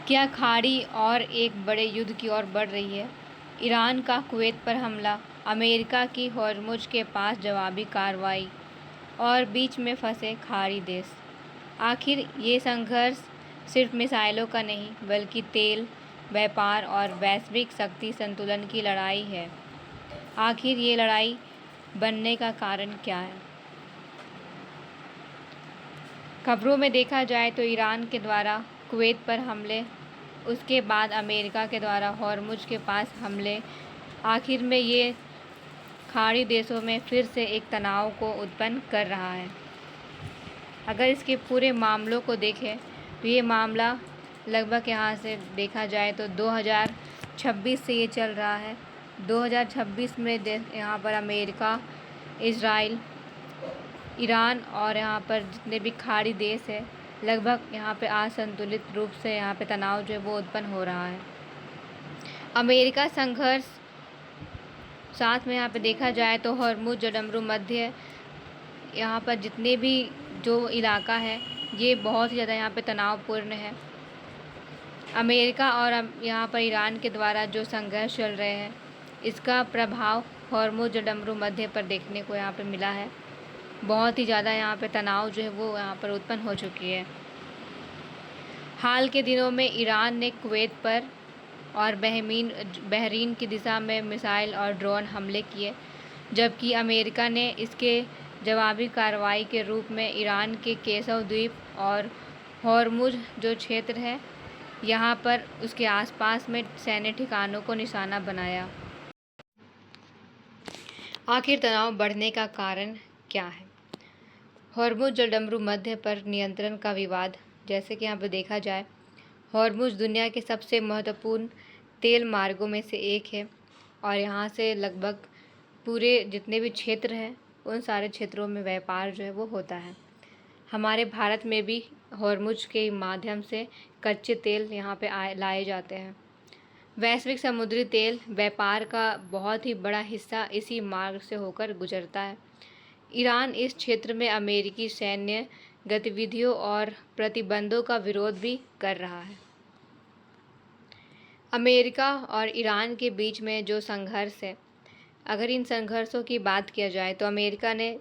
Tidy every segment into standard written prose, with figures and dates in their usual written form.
क्या खाड़ी और एक बड़े युद्ध की ओर बढ़ रही है? ईरान का कुवैत पर हमला, अमेरिका की होर्मुज़ के पास जवाबी कार्रवाई और बीच में फंसे खाड़ी देश। आखिर ये संघर्ष सिर्फ मिसाइलों का नहीं, बल्कि तेल, व्यापार और वैश्विक शक्ति संतुलन की लड़ाई है। आखिर ये लड़ाई बनने का कारण क्या है? खबरों में देखा जाए तो ईरान के द्वारा कुवैत पर हमले, उसके बाद अमेरिका के द्वारा होर्मुज़ के पास हमले, आखिर में ये खाड़ी देशों में फिर से एक तनाव को उत्पन्न कर रहा है। अगर इसके पूरे मामलों को देखें तो ये मामला लगभग यहाँ से देखा जाए तो 2026 से ये चल रहा है। 2026 में यहाँ पर अमेरिका, इजराइल, ईरान और यहाँ पर जितने भी खाड़ी देश है, लगभग यहाँ पे असंतुलित रूप से यहाँ पे तनाव जो है वो उत्पन्न हो रहा है। अमेरिका संघर्ष, साथ में यहाँ पे देखा जाए तो होर्मुज़ जलमरू मध्य, यहाँ पर जितने भी जो इलाका है ये बहुत ही ज़्यादा यहाँ पे तनावपूर्ण है। अमेरिका और यहाँ पर ईरान के द्वारा जो संघर्ष चल रहे हैं, इसका प्रभाव होर्मुज़ जलमरू मध्य पर देखने को यहाँ पे मिला है। बहुत ही ज़्यादा यहाँ पे तनाव जो है वो यहाँ पर उत्पन्न हो चुकी है। हाल के दिनों में ईरान ने कुवैत पर और बहरीन की दिशा में मिसाइल और ड्रोन हमले किए, जबकि अमेरिका ने इसके जवाबी कार्रवाई के रूप में ईरान के केसव द्वीप और होर्मुज़ जो क्षेत्र है यहाँ पर उसके आसपास में सैन्य ठिकानों को निशाना बनाया। आखिर तनाव बढ़ने का कारण क्या है? होर्मुज़ जलमरू मध्य पर नियंत्रण का विवाद। जैसे कि यहाँ पर देखा जाए, होर्मुज़ दुनिया के सबसे महत्वपूर्ण तेल मार्गों में से एक है और यहाँ से लगभग पूरे जितने भी क्षेत्र हैं उन सारे क्षेत्रों में व्यापार जो है वो होता है। हमारे भारत में भी होर्मुज़ के माध्यम से कच्चे तेल यहाँ पे लाए जाते हैं। वैश्विक समुद्री तेल व्यापार का बहुत ही बड़ा हिस्सा इसी मार्ग से होकर गुजरता है। ईरान इस क्षेत्र में अमेरिकी सैन्य गतिविधियों और प्रतिबंधों का विरोध भी कर रहा है। अमेरिका और ईरान के बीच में जो संघर्ष है, अगर इन संघर्षों की बात किया जाए तो अमेरिका ने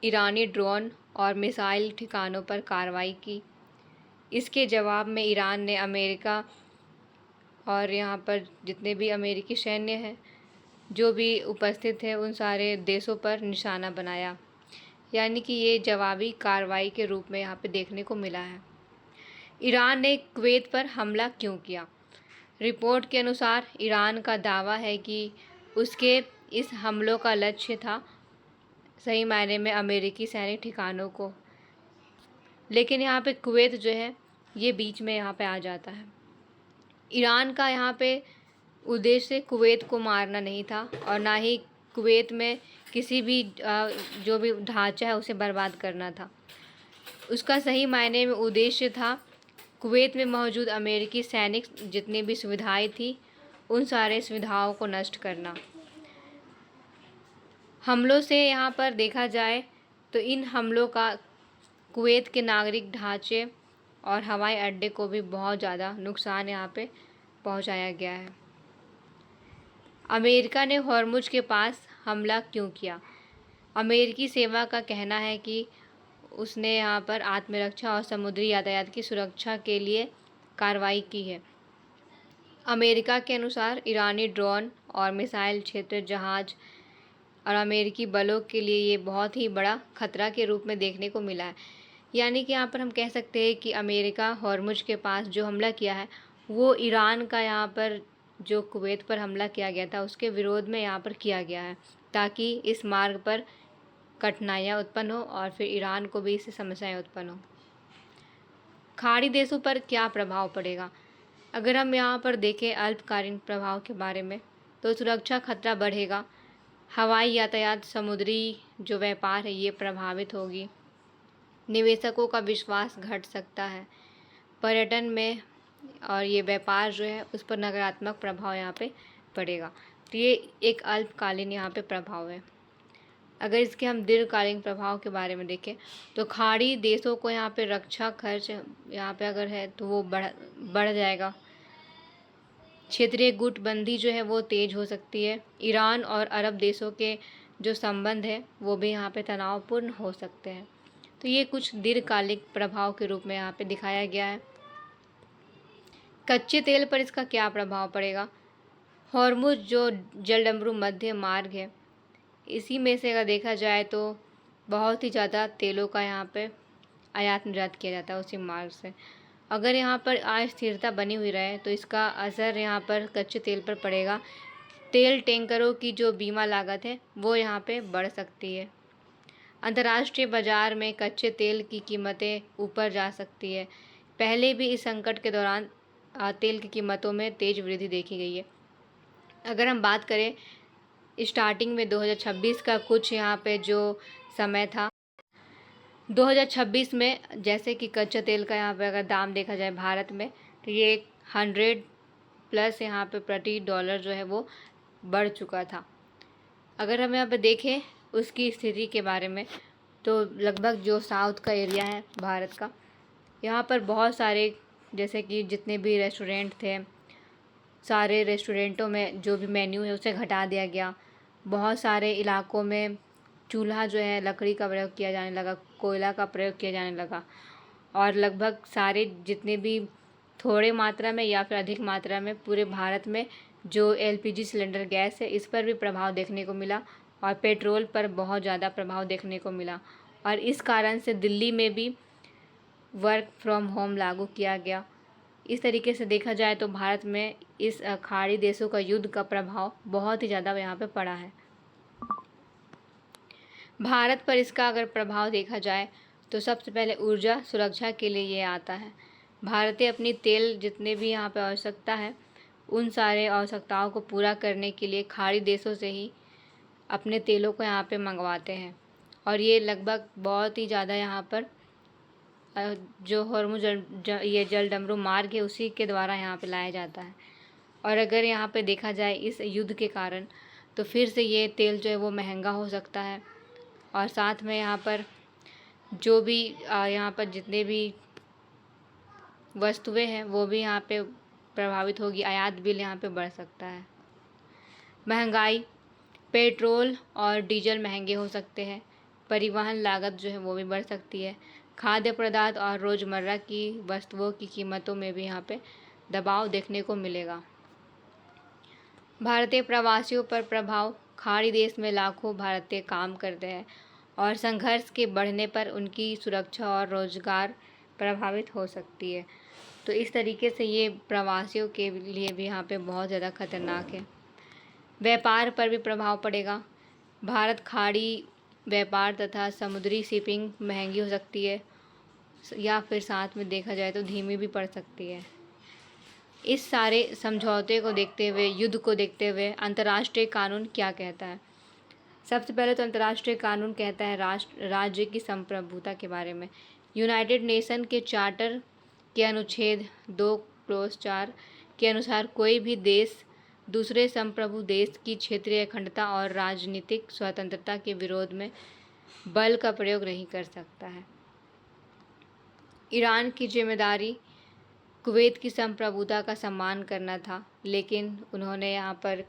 ईरानी ड्रोन और मिसाइल ठिकानों पर कार्रवाई की। इसके जवाब में ईरान ने अमेरिका और यहाँ पर जितने भी अमेरिकी सैन्य हैं जो भी उपस्थित है उन सारे देशों पर निशाना बनाया, यानी कि ये जवाबी कार्रवाई के रूप में यहाँ पे देखने को मिला है। ईरान ने कुवैत पर हमला क्यों किया? रिपोर्ट के अनुसार ईरान का दावा है कि उसके इस हमलों का लक्ष्य था सही मायने में अमेरिकी सैनिक ठिकानों को, लेकिन यहाँ पे कुवैत जो है ये बीच में यहाँ पे आ जाता है। ईरान का यहाँ पे उद्देश्य कुवैत को मारना नहीं था और ना ही कुवैत में किसी भी जो भी ढांचा है उसे बर्बाद करना था। उसका सही मायने में उद्देश्य था कुवैत में मौजूद अमेरिकी सैनिक जितनी भी सुविधाएं थी उन सारे सुविधाओं को नष्ट करना। हमलों से यहाँ पर देखा जाए तो इन हमलों का कुवैत के नागरिक ढांचे और हवाई अड्डे को भी बहुत ज़्यादा नुकसान यहाँ पे पहुँचाया गया है। अमेरिका ने होर्मुज़ के पास हमला क्यों किया? अमेरिकी सेना का कहना है कि उसने यहाँ पर आत्मरक्षा और समुद्री यातायात की सुरक्षा के लिए कार्रवाई की है। अमेरिका के अनुसार ईरानी ड्रोन और मिसाइल क्षेत्र जहाज़ और अमेरिकी बलों के लिए ये बहुत ही बड़ा खतरा के रूप में देखने को मिला है। यानी कि यहाँ पर हम कह सकते हैं कि अमेरिका होर्मुज़ के पास जो हमला किया है वो ईरान का यहाँ पर जो कुवैत पर हमला किया गया था उसके विरोध में यहाँ पर किया गया है, ताकि इस मार्ग पर कठिनाइयाँ उत्पन्न हो और फिर ईरान को भी इससे समस्याएं उत्पन्न हो। खाड़ी देशों पर क्या प्रभाव पड़ेगा? अगर हम यहाँ पर देखें अल्पकालीन प्रभाव के बारे में तो सुरक्षा खतरा बढ़ेगा, हवाई यातायात, समुद्री जो व्यापार है ये प्रभावित होगी, निवेशकों का विश्वास घट सकता है, पर्यटन में और ये व्यापार जो है उस पर नकारात्मक प्रभाव यहाँ पे पड़ेगा। तो ये एक अल्पकालीन यहाँ पे प्रभाव है। अगर इसके हम दीर्घकालीन प्रभाव के बारे में देखें तो खाड़ी देशों को यहाँ पे रक्षा खर्च यहाँ पे अगर है तो वो बढ़ जाएगा। क्षेत्रीय गुटबंदी जो है वो तेज हो सकती है। ईरान और अरब देशों के जो संबंध है वो भी यहाँ पे तनावपूर्ण हो सकते हैं। तो ये कुछ दीर्घकालिक प्रभाव के रूप में यहाँ पे दिखाया गया है। कच्चे तेल पर इसका क्या प्रभाव पड़ेगा? हॉर्मुज जो जलडमरू मध्य मार्ग है, इसी में से अगर देखा जाए तो बहुत ही ज़्यादा तेलों का यहाँ पे आयात निर्यात किया जाता है उसी मार्ग से। अगर यहाँ पर अस्थिरता बनी हुई रहे तो इसका असर यहाँ पर कच्चे तेल पर पड़ेगा। तेल टैंकरों की जो बीमा लागत है वो यहाँ पे बढ़ सकती है। अंतर्राष्ट्रीय बाजार में कच्चे तेल की कीमतें ऊपर जा सकती है। पहले भी इस संकट के दौरान तेल की कीमतों में तेज वृद्धि देखी गई है। अगर हम बात करें स्टार्टिंग में 2026 का कुछ यहाँ पे जो समय था, 2026 में जैसे कि कच्चे तेल का यहाँ पे अगर दाम देखा जाए भारत में तो ये 100+ यहाँ पे प्रति डॉलर जो है वो बढ़ चुका था। अगर हम यहाँ पे देखें उसकी स्थिति के बारे में तो लगभग जो साउथ का एरिया है भारत का, यहाँ पर बहुत सारे जैसे कि जितने भी रेस्टोरेंट थे, सारे रेस्टोरेंटों में जो भी मेन्यू है उसे घटा दिया गया। बहुत सारे इलाकों में चूल्हा जो है लकड़ी का प्रयोग किया जाने लगा, कोयला का प्रयोग किया जाने लगा। और लगभग सारे जितने भी थोड़े मात्रा में या फिर अधिक मात्रा में पूरे भारत में जो LPG सिलेंडर गैस है इस पर भी प्रभाव देखने को मिला और पेट्रोल पर बहुत ज़्यादा प्रभाव देखने को मिला। और इस कारण से दिल्ली में भी वर्क फ्रॉम होम लागू किया गया। इस तरीके से देखा जाए तो भारत में इस खाड़ी देशों का युद्ध का प्रभाव बहुत ही ज़्यादा यहाँ पे पड़ा है। भारत पर इसका अगर प्रभाव देखा जाए तो सबसे पहले ऊर्जा सुरक्षा के लिए ये आता है। भारतीय अपनी तेल जितने भी यहाँ पे आवश्यकता है उन सारे आवश्यकताओं को पूरा करने के लिए खाड़ी देशों से ही अपने तेलों को यहाँ पे मंगवाते हैं। और ये लगभग बहुत ही ज़्यादा यहाँ पर जो हॉर्मुज ये जलडमरू मार्ग है उसी के द्वारा यहाँ पे लाया जाता है। और अगर यहाँ पे देखा जाए इस युद्ध के कारण तो फिर से ये तेल जो है वो महंगा हो सकता है। और साथ में यहाँ पर जो भी यहाँ पर जितने भी वस्तुएं हैं वो भी यहाँ पे प्रभावित होगी। आयात बिल यहाँ पे बढ़ सकता है। महंगाई, पेट्रोल और डीजल महंगे हो सकते हैं। परिवहन लागत जो है वो भी बढ़ सकती है। खाद्य पदार्थ और रोज़मर्रा की वस्तुओं की कीमतों में भी यहाँ पे दबाव देखने को मिलेगा। भारतीय प्रवासियों पर प्रभाव, खाड़ी देश में लाखों भारतीय काम करते हैं और संघर्ष के बढ़ने पर उनकी सुरक्षा और रोजगार प्रभावित हो सकती है। तो इस तरीके से ये प्रवासियों के लिए भी यहाँ पे बहुत ज़्यादा खतरनाक है। व्यापार पर भी प्रभाव पड़ेगा। भारत खाड़ी व्यापार तथा समुद्री शिपिंग महंगी हो सकती है या फिर साथ में देखा जाए तो धीमी भी पड़ सकती है। इस सारे समझौते को देखते हुए, युद्ध को देखते हुए अंतर्राष्ट्रीय कानून क्या कहता है? सबसे पहले तो अंतर्राष्ट्रीय कानून कहता है राज्य की संप्रभुता के बारे में। यूनाइटेड नेशन के चार्टर के अनुच्छेद 2(4) के अनुसार कोई भी देश दूसरे संप्रभु देश की क्षेत्रीय अखंडता और राजनीतिक स्वतंत्रता के विरोध में बल का प्रयोग नहीं कर सकता है। ईरान की जिम्मेदारी कुवैत की संप्रभुता का सम्मान करना था, लेकिन उन्होंने यहाँ पर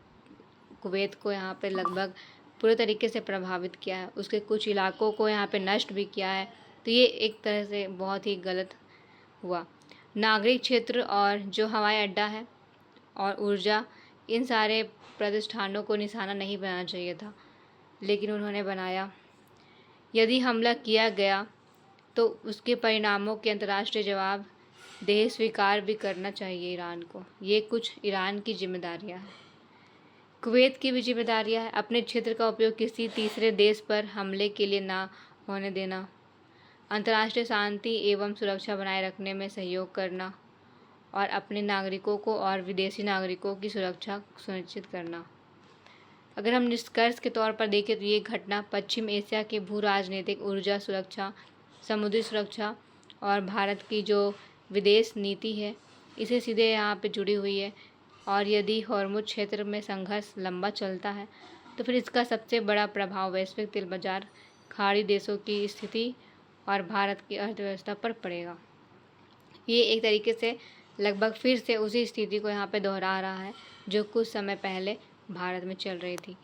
कुवैत को यहाँ पर लगभग पूरे तरीके से प्रभावित किया है। उसके कुछ इलाकों को यहाँ पे नष्ट भी किया है। तो ये एक तरह से बहुत ही गलत हुआ। नागरिक क्षेत्र और जो हवाई अड्डा है और ऊर्जा, इन सारे प्रतिष्ठानों को निशाना नहीं बनाना चाहिए था, लेकिन उन्होंने बनाया। यदि हमला किया गया तो उसके परिणामों के अंतर्राष्ट्रीय जवाब देह स्वीकार भी करना चाहिए ईरान को। ये कुछ ईरान की जिम्मेदारियां हैं। कुवैत की भी जिम्मेदारियां हैं। अपने क्षेत्र का उपयोग किसी तीसरे देश पर हमले के लिए ना होने देना, अंतर्राष्ट्रीय शांति एवं सुरक्षा बनाए रखने में सहयोग करना और अपने नागरिकों को और विदेशी नागरिकों की सुरक्षा सुनिश्चित करना। अगर हम निष्कर्ष के तौर पर देखें तो ये घटना पश्चिम एशिया के भू राजनीतिक, ऊर्जा सुरक्षा, समुद्री सुरक्षा और भारत की जो विदेश नीति है इसे सीधे यहाँ पे जुड़ी हुई है। और यदि हॉर्मुज क्षेत्र में संघर्ष लंबा चलता है तो फिर इसका सबसे बड़ा प्रभाव वैश्विक तेल बाजार, खाड़ी देशों की स्थिति और भारत की अर्थव्यवस्था पर पड़ेगा। ये एक तरीके से लगभग फिर से उसी स्थिति को यहाँ पे दोहरा रहा है जो कुछ समय पहले भारत में चल रही थी।